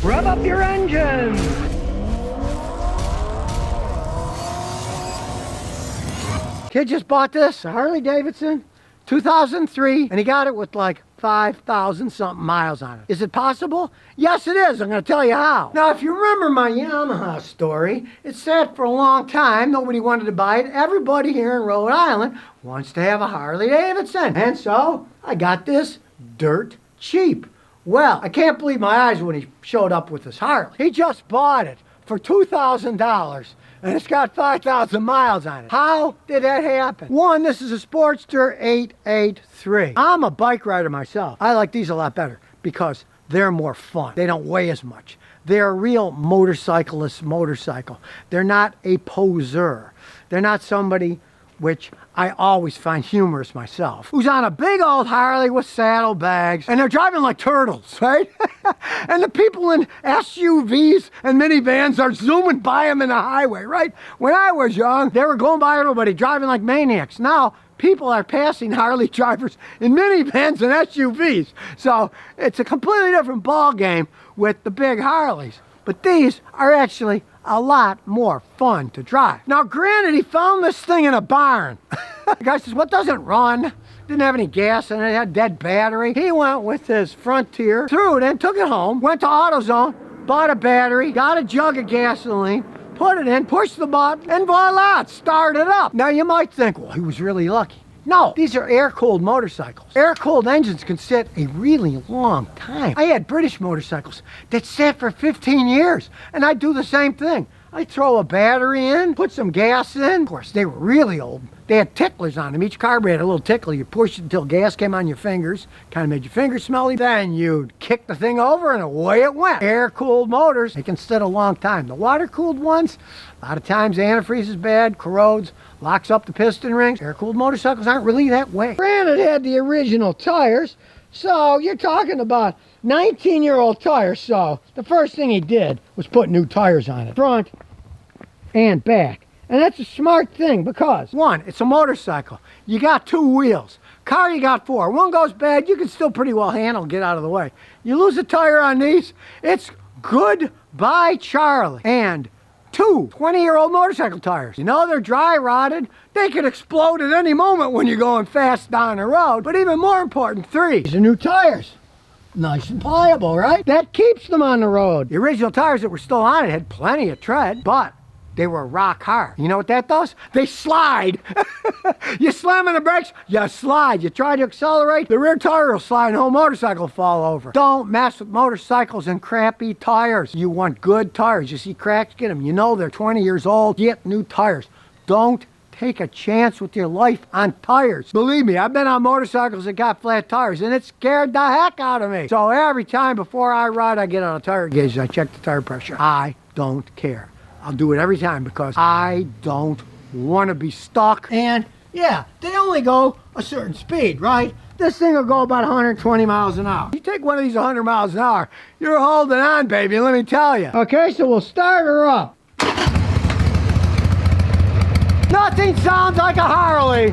Rev up your engines! Kid just bought this, a Harley Davidson, 2003, and he got it with like 5,000 something miles on it. Is it possible? Yes, it is. I'm going to tell you how. Now, if you remember my Yamaha story, it sat for a long time. Nobody wanted to buy it. Everybody here in Rhode Island wants to have a Harley Davidson. And so I got this dirt cheap. Well, I can't believe my eyes when he showed up with his Harley. He just bought it for $2,000. And it's got 5,000 miles on it. How did that happen? One, this is a Sportster 883. I'm a bike rider myself. I like these a lot better because they're more fun. They don't weigh as much. They're a real motorcyclist motorcycle. They're not a poser. They're not somebody, which I always find humorous myself, who's on a big old Harley with saddlebags, and they're driving like turtles, right? And the people in SUVs and minivans are zooming by them in the highway, right? When I was young, they were going by everybody, driving like maniacs. Now, people are passing Harley drivers in minivans and SUVs. So it's a completely different ball game with the big Harleys. But these are actually a lot more fun to drive. Now, granted, he found this thing in a barn. The guy says, what doesn't run? Didn't have any gas in it, had a dead battery. He went with his Frontier, threw it in, took it home, went to AutoZone, bought a battery, got a jug of gasoline, put it in, pushed the button, and voila, it started up. Now, you might think, well, he was really lucky. No, these are air-cooled motorcycles. Air-cooled engines can sit a really long time. I had British motorcycles that sat for 15 years, and I do the same thing. I throw a battery in, put some gas in. Of course, they were really old. They had ticklers on them. Each carburetor had a little tickler. You pushed it until gas came on your fingers, kind of made your fingers smelly. Then you'd kick the thing over and away it went. Air-cooled motors, they can sit a long time. The water-cooled ones, a lot of times antifreeze is bad, corrodes, locks up the piston rings. Air-cooled motorcycles aren't really that way. Granted, it had the original tires, so you're talking about 19-year-old tires. So the first thing he did was put new tires on it, front and back. And that's a smart thing because, one, it's a motorcycle. You got two wheels. Car, you got four. One goes bad, you can still pretty well handle and get out of the way. You lose a tire on these, it's goodbye, Charlie. And two 20-year-old motorcycle tires. You know, they're dry rotted. They could explode at any moment when you're going fast down the road. But even more important, three, these are new tires. Nice and pliable, right? That keeps them on the road. The original tires that were still on it had plenty of tread, but they were rock hard. You know what that does? They slide. You slam on the brakes, you slide. You try to accelerate, the rear tire will slide and the whole motorcycle will fall over. Don't mess with motorcycles and crappy tires. You want good tires. You see cracks, get them. You know they're 20 years old, get new tires. Don't take a chance with your life on tires. Believe me, I've been on motorcycles that got flat tires and it scared the heck out of me. So every time before I ride, I get on a tire gauge and I check the tire pressure. I don't care. I'll do it every time because I don't want to be stuck. And yeah, they only go a certain speed, right? This thing will go about 120 miles an hour. You take one of these 100 miles an hour, you're holding on, baby, let me tell you. Okay, so we'll start her up. Nothing sounds like a Harley.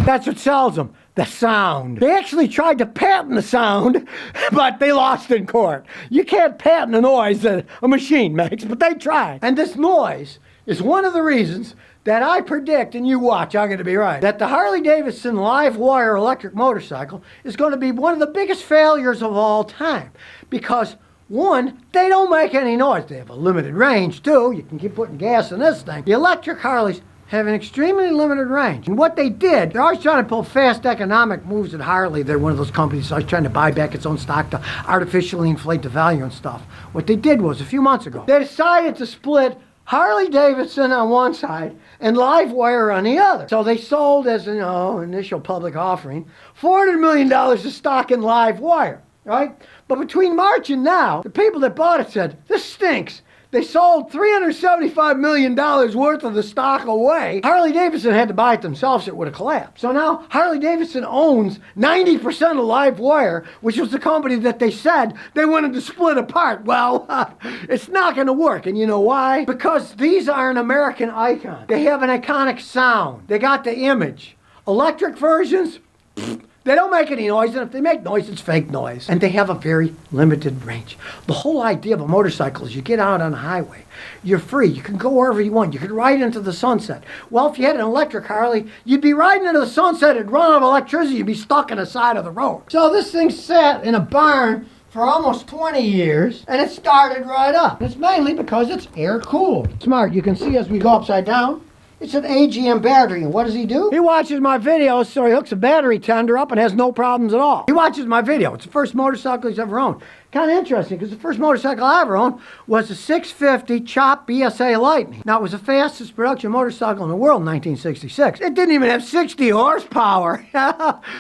That's what sells them. The sound. They actually tried to patent the sound, but they lost in court. You can't patent a noise that a machine makes, but they tried. And this noise is one of the reasons that I predict, and you watch, I'm going to be right, that the Harley Davidson live wire electric motorcycle is going to be one of the biggest failures of all time. Because one, they don't make any noise. They have a limited range too. You can keep putting gas in this thing. The electric Harleys have an extremely limited range. And what they did, they're always trying to pull fast economic moves at Harley. They're one of those companies that's always trying to buy back its own stock to artificially inflate the value and stuff. What they did was, a few months ago, they decided to split Harley Davidson on one side and Livewire on the other. So they sold, as an initial public offering, $400 million of stock in Livewire, right? But between March and now, the people that bought it said, this stinks. They sold $375 million worth of the stock away. Harley Davidson had to buy it themselves, it would have collapsed. So now Harley Davidson owns 90% of Livewire, which was the company that they said they wanted to split apart. Well, it's not going to work. And you know why? Because these are an American icon. They have an iconic sound. They got the image. Electric versions, They don't make any noise, and if they make noise, it's fake noise. And they have a very limited range. The whole idea of a motorcycle is you get out on the highway. You're free. You can go wherever you want. You can ride into the sunset. Well, if you had an electric Harley, you'd be riding into the sunset. It'd run out of electricity. You'd be stuck on the side of the road. So this thing sat in a barn for almost 20 years, and it started right up. It's mainly because it's air-cooled. Smart. You can see as we go upside down, it's an AGM battery, and what does he do? He watches my videos, so he hooks a battery tender up and has no problems at all. He watches my video. It's the first motorcycle he's ever owned. Kind of interesting, because the first motorcycle I ever owned was a 650 Chop BSA Lightning. Now, it was the fastest production motorcycle in the world in 1966. It didn't even have 60 horsepower.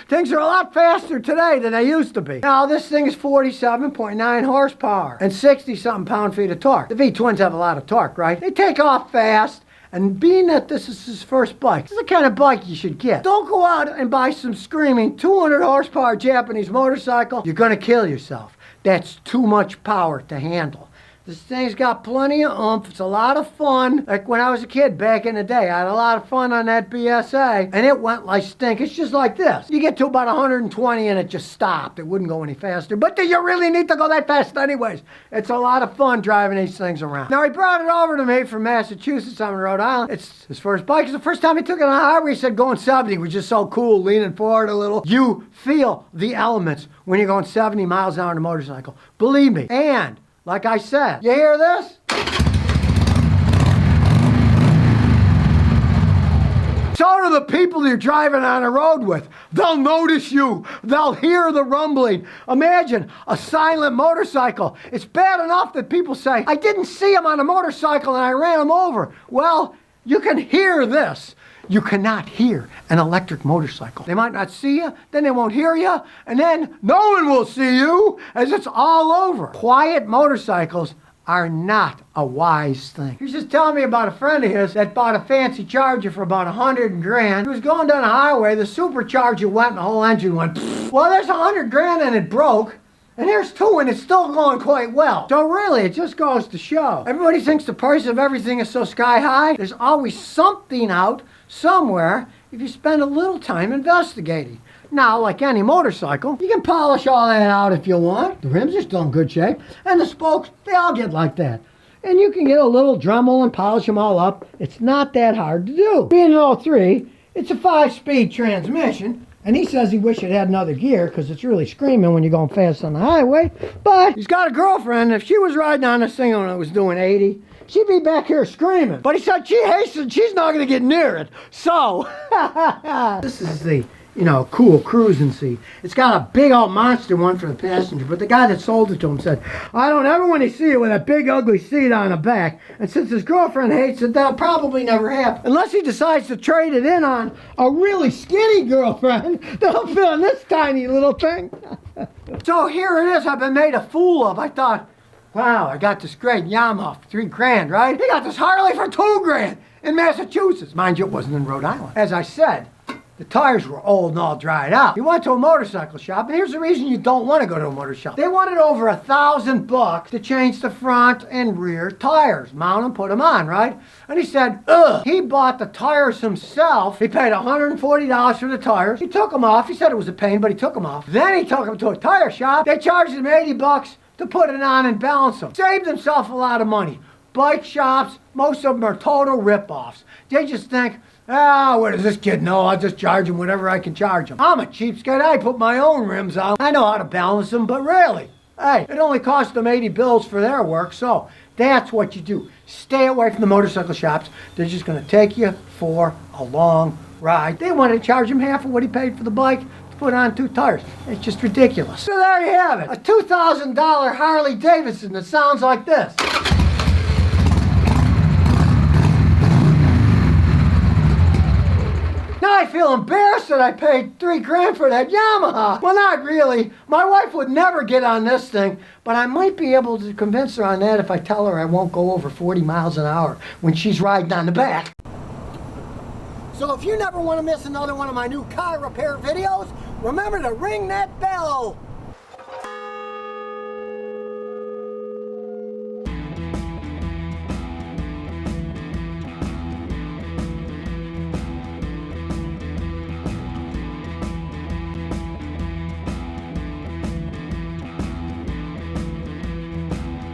Things are a lot faster today than they used to be. Now, this thing is 47.9 horsepower and 60-something pound-feet of torque. The V-twins have a lot of torque, right? They take off fast. And being that this is his first bike, this is the kind of bike you should get. Don't go out and buy some screaming 200 horsepower Japanese motorcycle. You're gonna kill yourself. That's too much power to handle. This thing's got plenty of oomph. It's a lot of fun. Like when I was a kid back in the day, I had a lot of fun on that BSA, and it went like stink. It's just like this. You get to about 120 and it just stopped. It wouldn't go any faster. But do you really need to go that fast anyways? It's a lot of fun driving these things around. Now, he brought it over to me from Massachusetts. I'm in Rhode Island. It's his first bike. It's the first time he took it on the highway. He said going 70 was just so cool, leaning forward a little. You feel the elements when you're going 70 miles an hour on a motorcycle. Believe me. And like I said, you hear this? So do the people you're driving on the road with. They'll notice you. They'll hear the rumbling. Imagine a silent motorcycle. It's bad enough that people say, I didn't see him on a motorcycle and I ran him over. Well, you can hear this. You cannot hear an electric motorcycle. They might not see you, then they won't hear you, and then no one will see you as it's all over. Quiet motorcycles are not a wise thing. He was just telling me about a friend of his that bought a fancy Charger for about 100 grand. He was going down the highway, the supercharger went and the whole engine went, pfft. Well, there's 100 grand and it broke. And here's two, and it's still going quite well. So really, it just goes to show. Everybody thinks the price of everything is so sky high. There's always something out somewhere if you spend a little time investigating. Now, like any motorcycle, you can polish all that out if you want. The rims are still in good shape, and the spokes, they all get like that. And you can get a little Dremel and polish them all up. It's not that hard to do. Being an 03, it's a 5-speed transmission. And he says he wished it had another gear because it's really screaming when you're going fast on the highway. But he's got a girlfriend. If she was riding on this thing when it was doing 80, she'd be back here screaming. But he said she hates it. She's not going to get near it. So, this is the, cool cruising seat. It's got a big old monster one for the passenger. But the guy that sold it to him said, I don't ever want to see it with a big ugly seat on the back. And since his girlfriend hates it, that'll probably never happen. Unless he decides to trade it in on a really skinny girlfriend that'll fit in this tiny little thing. So here it is. I've been made a fool of. I thought, wow, I got this great Yamaha for 3 grand, right? He got this Harley for 2 grand in Massachusetts. Mind you, it wasn't in Rhode Island. As I said, the tires were old and all dried out. He went to a motorcycle shop, and here's the reason you don't want to go to a motorcycle shop. They wanted over $1,000 to change the front and rear tires, mount them, put them on, right? And he said, ugh. He bought the tires himself. He paid $140 for the tires. He took them off. He said it was a pain, but he took them off. Then he took them to a tire shop. They charged him $80 to put it on and balance them. Saved himself a lot of money. Bike shops, most of them are total rip-offs. They just think, what does this kid know? I'll just charge him whatever I can charge him. I'm a cheapskate. I put my own rims on. I know how to balance them, but really, hey, it only cost them $80 for their work, so that's what you do. Stay away from the motorcycle shops. They're just going to take you for a long ride. They wanted to charge him half of what he paid for the bike to put on 2 tires. It's just ridiculous. So there you have it. A $2,000 Harley Davidson that sounds like this. Now I feel embarrassed that I paid 3 grand for that Yamaha. Well, not really. My wife would never get on this thing, but I might be able to convince her on that if I tell her I won't go over 40 miles an hour when she's riding on the back. So if you never want to miss another one of my new car repair videos, remember to ring that bell.